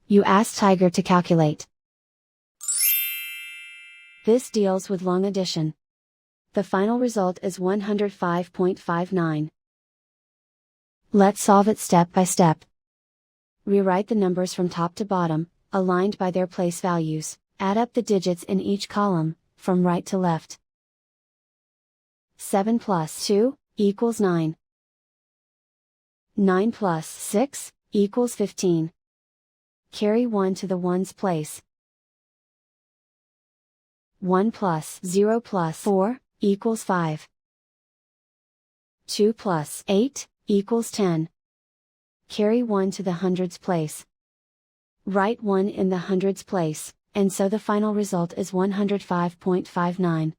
You ask Tiger to calculate. This deals with long addition. The final result is 105.59. Let's solve it step by step. Rewrite the numbers from top to bottom, aligned by their place values, add up the digits in each column, from right to left. 7 plus 2 equals 9. 9 plus 6 equals 15. Carry 1 to the ones place. 1 plus 0 plus 4 equals 5. 2 plus 8 equals 10. Carry 1 to the hundreds place. Write 1 in the hundreds place, and so the final result is 105.59.